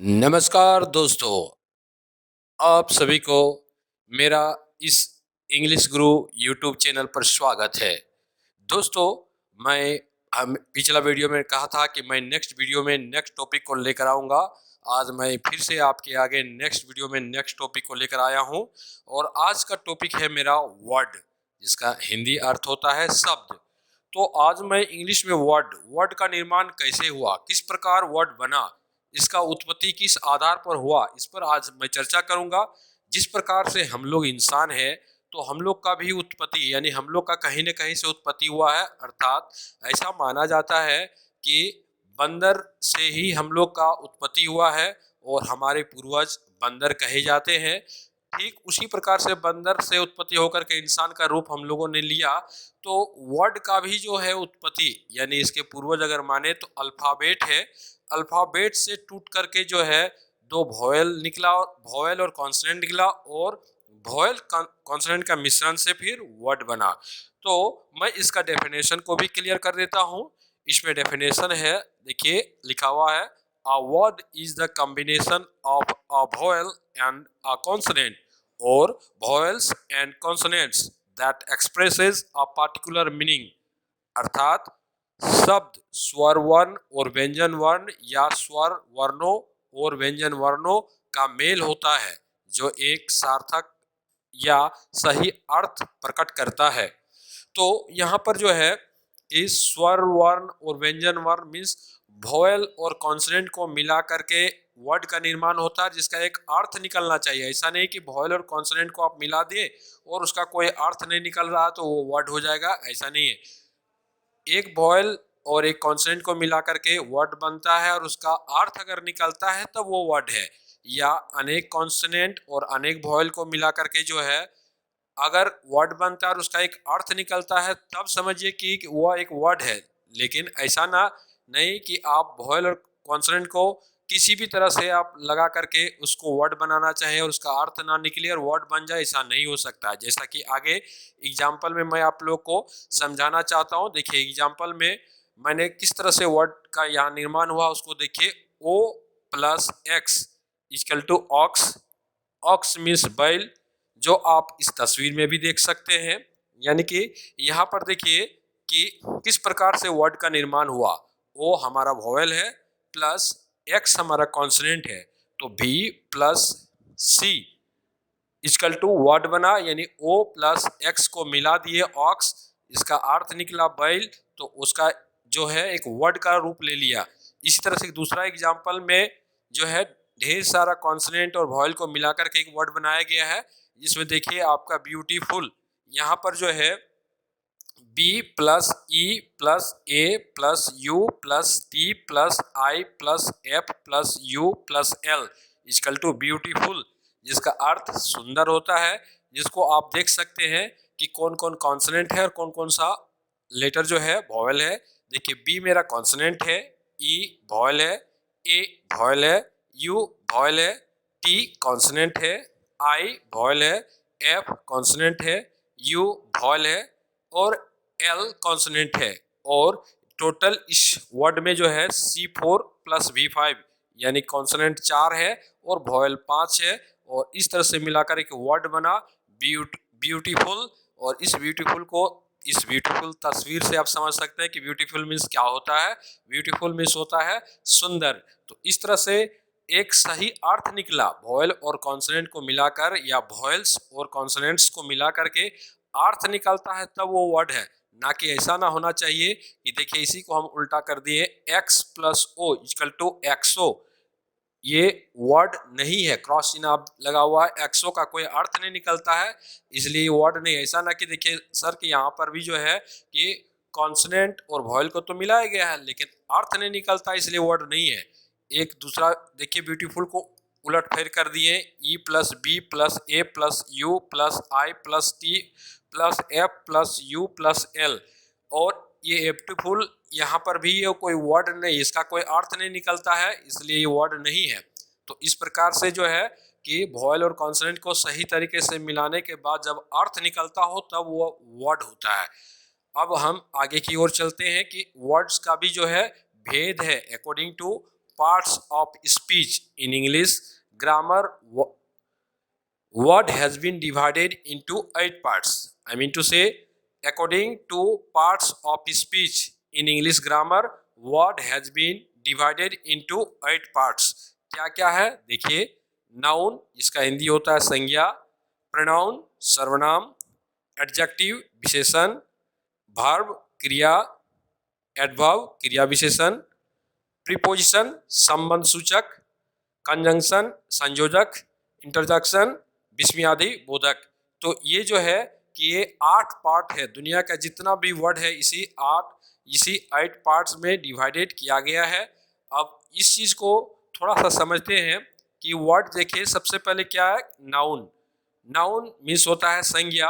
नमस्कार दोस्तों, आप सभी को मेरा इस इंग्लिश गुरु यूट्यूब चैनल पर स्वागत है। दोस्तों, मैं हम पिछला वीडियो में कहा था कि मैं नेक्स्ट वीडियो में नेक्स्ट टॉपिक को लेकर आऊँगा। आज मैं फिर से आपके आगे नेक्स्ट वीडियो में नेक्स्ट टॉपिक को लेकर आया हूँ और आज का टॉपिक है मेरा वर्ड, जिसका हिंदी अर्थ होता है शब्द। तो आज मैं इंग्लिश में वर्ड का निर्माण कैसे हुआ, किस प्रकार वर्ड बना, इसका उत्पत्ति किस आधार पर हुआ, इस पर आज मैं चर्चा करूंगा। जिस प्रकार से हम लोग इंसान हैं, तो हम लोग का भी उत्पत्ति यानी हम लोग का कहीं न कहीं से उत्पत्ति हुआ है। अर्थात ऐसा माना जाता है कि बंदर से ही हम लोग का उत्पत्ति हुआ है और हमारे पूर्वज बंदर कहे जाते हैं। ठीक उसी प्रकार से बंदर से उत्पत्ति होकर के इंसान का रूप हम लोगों ने लिया। तो वर्ड का भी जो है उत्पत्ति यानी इसके पूर्वज अगर माने तो अल्फाबेट है। अल्फाबेट से टूट करके जो है दो वॉयल निकला, वॉयल और कॉन्सोनेंट निकला और वॉयल कॉन्सोनेंट का मिश्रण से फिर वर्ड बना। तो मैं इसका डेफिनेशन को भी क्लियर कर देता हूँ। इसमें डेफिनेशन है, देखिए लिखा हुआ है, a word is the combination of a vowel and a consonant or vowels and consonants that expresses a particular meaning। अर्थात शब्द स्वर वर्ण और व्यंजन वर्ण या स्वर वर्णों और व्यंजन वर्णों का मेल होता है, जो एक सार्थक या सही अर्थ प्रकट करता है। तो यहाँ पर जो है इस स्वर वर्ण और व्यंजन वर्ण मीन्स वोवेल और कॉन्सोनेंट को मिला करके वर्ड का निर्माण होता है, जिसका एक अर्थ निकलना चाहिए। ऐसा नहीं कि वोवेल और कॉन्सोनेंट को आप मिला दिए और उसका कोई अर्थ नहीं निकल रहा तो वो वर्ड हो जाएगा, ऐसा नहीं है। एक वोवेल और एक कॉन्सोनेंट को मिला करके वर्ड बनता है और उसका अर्थ अगर निकलता है तब वो वर्ड है। या अनेक कॉन्सोनेंट और अनेक वोवेल को मिला करके जो है अगर वर्ड बनता है और उसका एक अर्थ निकलता है तब समझिए कि वह एक वर्ड है। लेकिन ऐसा ना नहीं कि आप वोवेल और कॉन्सोनेंट को किसी भी तरह से आप लगा करके उसको वर्ड बनाना चाहें और उसका अर्थ ना निकले और वर्ड बन जाए, ऐसा नहीं हो सकता। जैसा कि आगे एग्जाम्पल में मैं आप लोग को समझाना चाहता हूँ। देखिए एग्जाम्पल में मैंने किस तरह से वर्ड का यहाँ निर्माण हुआ उसको देखिए। O plus X equal to ox. Ox means बैल, जो आप इस तस्वीर में भी देख सकते हैं। यानी कि यहाँ पर देखिए कि किस प्रकार से वर्ड का निर्माण हुआ। ओ हमारा वोवेल है प्लस एक्स हमारा कॉन्सोनेंट है, तो B plus C equal to word बना, यानी ओ प्लस एक्स को मिला दिए ऑक्स, इसका अर्थ निकला बैल, तो उसका जो है एक वर्ड का रूप ले लिया। इसी तरह से दूसरा एग्जाम्पल में जो है ढेर सारा कॉन्सोनेंट और वॉयल को मिलाकर के एक वर्ड बनाया गया है, जिसमें देखिए आपका ब्यूटीफुल, यहाँ पर जो है B plus E plus A plus U plus T plus I plus F plus U plus L equal to beautiful, जिसका अर्थ सुंदर होता है। जिसको आप देख सकते हैं कि कौन कौन कॉन्सोनेंट है और कौन कौन सा लेटर जो है वॉवेल है। देखिए बी मेरा कॉन्सोनेंट है, ई वॉवेल है, ए वॉवेल है, यू वॉवेल है, टी कॉन्सोनेंट है, आई वॉवेल है, एफ कॉन्सोनेंट है, यू वॉवेल है और एल कॉन्सोनेंट है। और टोटल इस वर्ड में जो है C4 प्लस V5 यानी कॉन्सोनेंट 4 है और वॉवेल 5 है। और इस तरह से मिलाकर एक वर्ड बना ब्यूटीफुल। और इस ब्यूटीफुल तस्वीर से आप समझ सकते हैं कि ब्यूटीफुल मीन्स क्या होता है। ब्यूटीफुल मीन्स होता है सुंदर। तो इस तरह से एक सही अर्थ निकला वॉवेल और कॉन्सोनेंट को मिलाकर, या वॉवेल्स और कॉन्सोनेंट्स को मिलाकर के अर्थ निकलता है तब वो वर्ड है। ना कि ऐसा ना होना चाहिए कि देखिए इसी को हम उल्टा कर दिए x plus o equal to x o, ये वर्ड नहीं है। क्रॉस चिन्ह आप लगा हुआ है, एक्सो का कोई अर्थ नहीं निकलता है, इसलिए वर्ड नहीं। ऐसा ना कि देखिए सर कि यहाँ पर भी जो है कि कॉन्सोनेंट और वॉवेल को तो मिलाया गया है लेकिन अर्थ नहीं निकलता, इसलिए वर्ड नहीं है। एक दूसरा देखिए ब्यूटीफुल को उलट फेर कर दिए, E plus B plus A plus U plus I plus T plus F plus U plus L. और ये एप्टीफुल यहाँ पर भी ये कोई वर्ड नहीं, इसका कोई अर्थ नहीं निकलता है, इसलिए ये वर्ड नहीं है। तो इस प्रकार से जो है कि वॉवेल और कॉन्सोनेंट को सही तरीके से मिलाने के बाद जब अर्थ निकलता हो तब वो वर्ड होता है। अब हम आगे की ओर चलते हैं कि वर्ड्स का भी जो है भेद है according to parts of speech in English grammar, word has been divided into 8 parts. I mean to say, according to parts of speech in English grammar, word has been divided into 8 parts. क्या क्या है देखिए, noun इसका हिंदी होता है संज्ञा, pronoun सर्वनाम, adjective विशेषण, वर्ब क्रिया, एडवर्ब क्रिया विशेषण, प्रीपोजिशन संबंध सूचक, कंजंक्शन संयोजक, इंटरजेक्शन विस्मयादि बोधक। तो ये जो है कि ये 8 पार्ट है, दुनिया का जितना भी वर्ड है इसी 8 पार्ट्स में डिवाइडेड किया गया है। अब इस चीज को थोड़ा सा समझते हैं कि वर्ड देखिए, सबसे पहले क्या है नाउन। नाउन मीन्स होता है संज्ञा।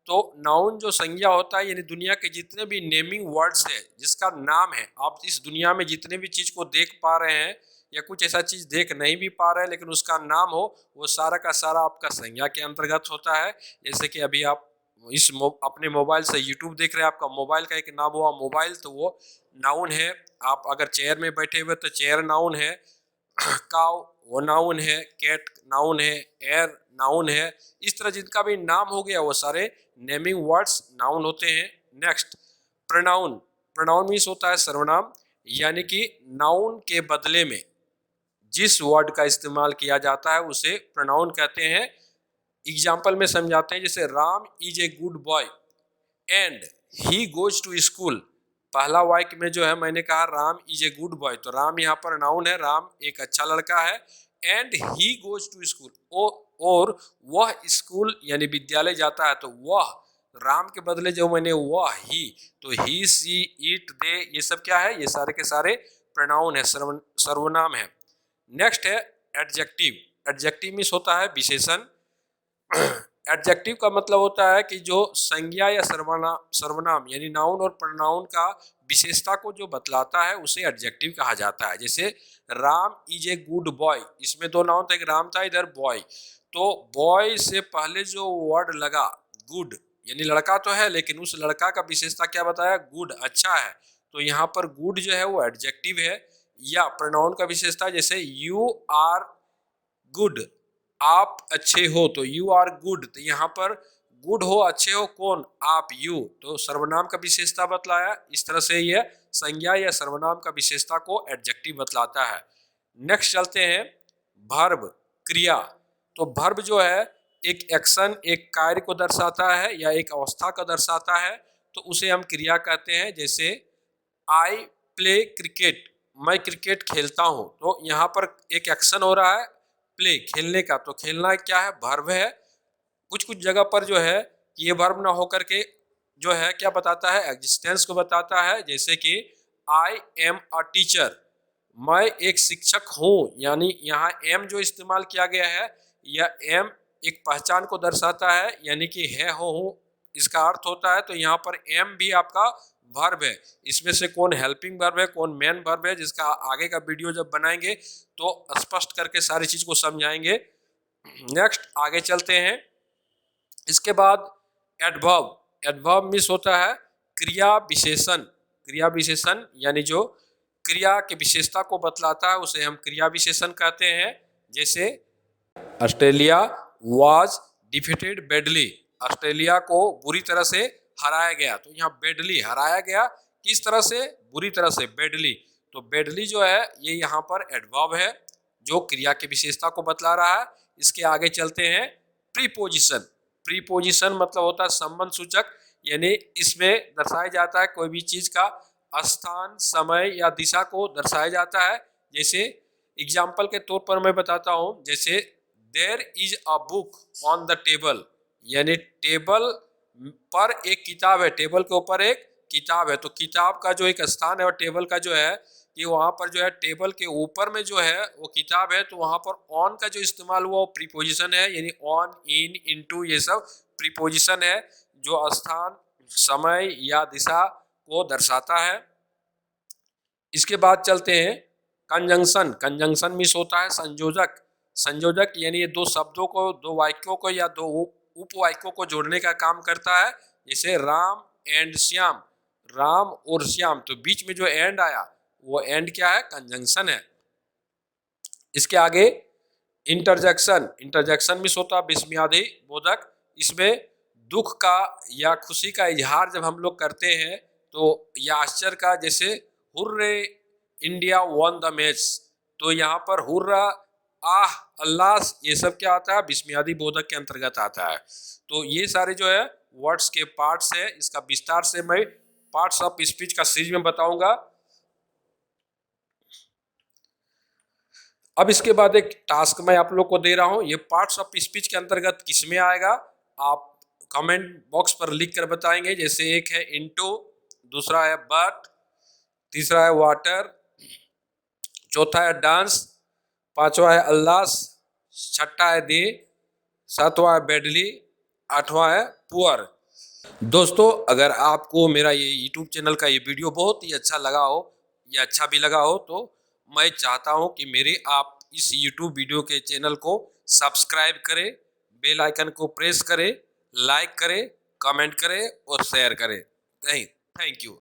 तो नाउन जो संज्ञा होता है यानी दुनिया के जितने भी नेमिंग वर्ड्स है जिसका नाम है, आप इस दुनिया में जितने भी चीज को देख पा रहे हैं या कुछ ऐसा चीज देख नहीं भी पा रहे हैं लेकिन उसका नाम हो, वो सारा का सारा आपका संज्ञा के अंतर्गत होता है। जैसे कि अभी आप अपने मोबाइल से यूट्यूब देख रहे हैं, आपका मोबाइल का एक नाम हुआ मोबाइल, तो वो नाउन है। आप अगर चेयर में बैठे हुए तो चेयर नाउन है, काउ वो नाउन है, कैट नाउन है, एयर नाउन है। इस तरह जिनका भी नाम हो गया वो सारे नेमिंग वर्ड्स नाउन होते हैं। Next pronoun. प्रोनाउन मीन्स होता है सर्वनाम, यानी कि नाउन के बदले में जिस वर्ड का इस्तेमाल किया जाता है उसे प्रोनाउन कहते हैं। एग्जाम्पल में समझाते हैं, जैसे Ram is a good boy and he goes to school. पहला वाक्य में जो है मैंने कहा Ram is a good boy, तो राम यहाँ पर नाउन है, राम एक अच्छा लड़का है। And he goes to school, और वह स्कूल यानी विद्यालय जाता है, तो वह राम के बदले जो मैंने वह ही, तो ही सी इट दे, ये सब क्या है, ये सारे के सारे प्रोनाउन है, सर्वनाम है। नेक्स्ट है एडजेक्टिव। एडजेक्टिव मीन्स होता है विशेषण। एडजेक्टिव का मतलब होता है कि जो संज्ञा या सर्वनाम यानी नाउन और प्रोनाउन का विशेषता को जो बतलाता है उसे एडजेक्टिव कहा जाता है। जैसे Ram is a good boy, इसमें 2 नाउन था, एक राम था, इधर बॉय। तो बॉय से पहले जो वर्ड लगा गुड, यानी लड़का तो है लेकिन उस लड़का का विशेषता क्या बताया, गुड, अच्छा है। तो यहाँ पर गुड जो है वो एडजेक्टिव है। या प्रोनाउन का विशेषता, जैसे यू आर गुड, आप अच्छे हो, तो यू आर गुड, तो यहाँ पर गुड हो, अच्छे हो, कौन, आप, यू, तो सर्वनाम का विशेषता बतलाया। इस तरह से यह संज्ञा या सर्वनाम का विशेषता को एडजेक्टिव बतलाता है। नेक्स्ट चलते हैं वर्ब क्रिया। तो वर्ब जो है एक एक्शन, एक कार्य को दर्शाता है या एक अवस्था को दर्शाता है, तो उसे हम क्रिया कहते हैं। जैसे आई प्ले क्रिकेट, मैं क्रिकेट खेलता हूँ, तो यहाँ पर एक एक्शन हो रहा है प्ले, खेलने का, तो खेलना क्या है, वर्ब है। कुछ कुछ जगह पर जो है ये वर्ब ना होकर के जो है क्या बताता है, एग्जिस्टेंस को बताता है। जैसे कि आई एम अ टीचर, मैं एक शिक्षक हूँ, यानी यहाँ एम जो इस्तेमाल किया गया है, यह एम एक पहचान को दर्शाता है, यानी कि है हो हूँ इसका अर्थ होता है। तो यहाँ पर एम भी आपका वर्ब है। इसमें से कौन हेल्पिंग वर्ब है, कौन मेन वर्ब है, जिसका आगे का वीडियो जब बनाएंगे तो स्पष्ट करके सारी चीज को समझाएंगे। नेक्स्ट आगे चलते हैं। इसके बाद एडवर्ब। एडवर्ब मीन्स होता है क्रिया विशेषण। क्रिया विशेषण यानी जो क्रिया की विशेषता को बतलाता है उसे हम क्रिया विशेषण कहते हैं। जैसे Australia was defeated badly, Australia को बुरी तरह से हराया गया, तो यहाँ बैडली हराया गया, किस तरह से, बुरी तरह से, बैडली। तो बैडली जो है ये यहाँ पर एडवर्ब है जो क्रिया की विशेषता को बतला रहा है। इसके आगे चलते हैं प्रीपोजिशन। प्रीपोजिशन मतलब होता है संबंध सूचक, यानी इसमें दर्शाया जाता है कोई भी चीज का स्थान, समय या दिशा को दर्शाया जाता है। जैसे एग्जाम्पल के तौर पर मैं बताता हूँ, जैसे there is a book on the table, यानी टेबल पर एक किताब है, टेबल के ऊपर एक किताब है। तो किताब का जो एक स्थान है और टेबल का जो है कि वहाँ पर जो है टेबल के ऊपर में जो है वो किताब है, तो वहाँ पर ऑन का जो इस्तेमाल हुआ वो प्रीपोजिशन है, यानी ऑन, इन, इनटू, ये सब प्रीपोजिशन है जो स्थान, समय या दिशा को दर्शाता है। इसके बाद चलते हैं कंजंक्शन। कंजंक्शन मीन्स होता है संयोजक। संयोजक यानी ये 2 शब्दों को, 2 वाक्यों को या 2 उपवाक्यों को जोड़ने का काम करता है। जैसे राम एंड श्याम, राम और श्याम, तो बीच में जो एंड आया वो एंड क्या है, कंजंक्शन है। इसके आगे इंटरजेक्शन, इंटरजेक्शन मिस होता है विस्मयादि बोधक। इसमें दुख का या खुशी का इजहार जब हम लोग करते हैं तो या आश्चर्य का, जैसे hurray India one the match, तो यहाँ पर हुर्रा, आह, अल्लाह, ये सब क्या आता है, विस्मयादि बोधक के अंतर्गत आता है। तो ये सारे जो है वर्ड्स के पार्ट्स है। इसका विस्तार से मैं पार्ट्स ऑफ स्पीच का सीरीज में बताऊंगा। अब इसके बाद एक टास्क मैं आप लोग को दे रहा हूं, ये पार्ट्स ऑफ स्पीच के अंतर्गत किसमें आएगा, आप कमेंट बॉक्स पर लिख कर बताएंगे। जैसे एक है इनटू, दूसरा है बट, तीसरा है वाटर, चौथा है डांस, पांचवा है अल्लाह, छठा है दे, सातवां है बेडली, आठवां है पुअर। दोस्तों, अगर आपको मेरा ये YouTube चैनल का ये वीडियो बहुत ही अच्छा लगा हो या अच्छा भी लगा हो, तो मैं चाहता हूं कि मेरे आप इस YouTube वीडियो के चैनल को सब्सक्राइब करें, बेल आइकन को प्रेस करें, लाइक करें, कमेंट करें और शेयर करें। Thank you.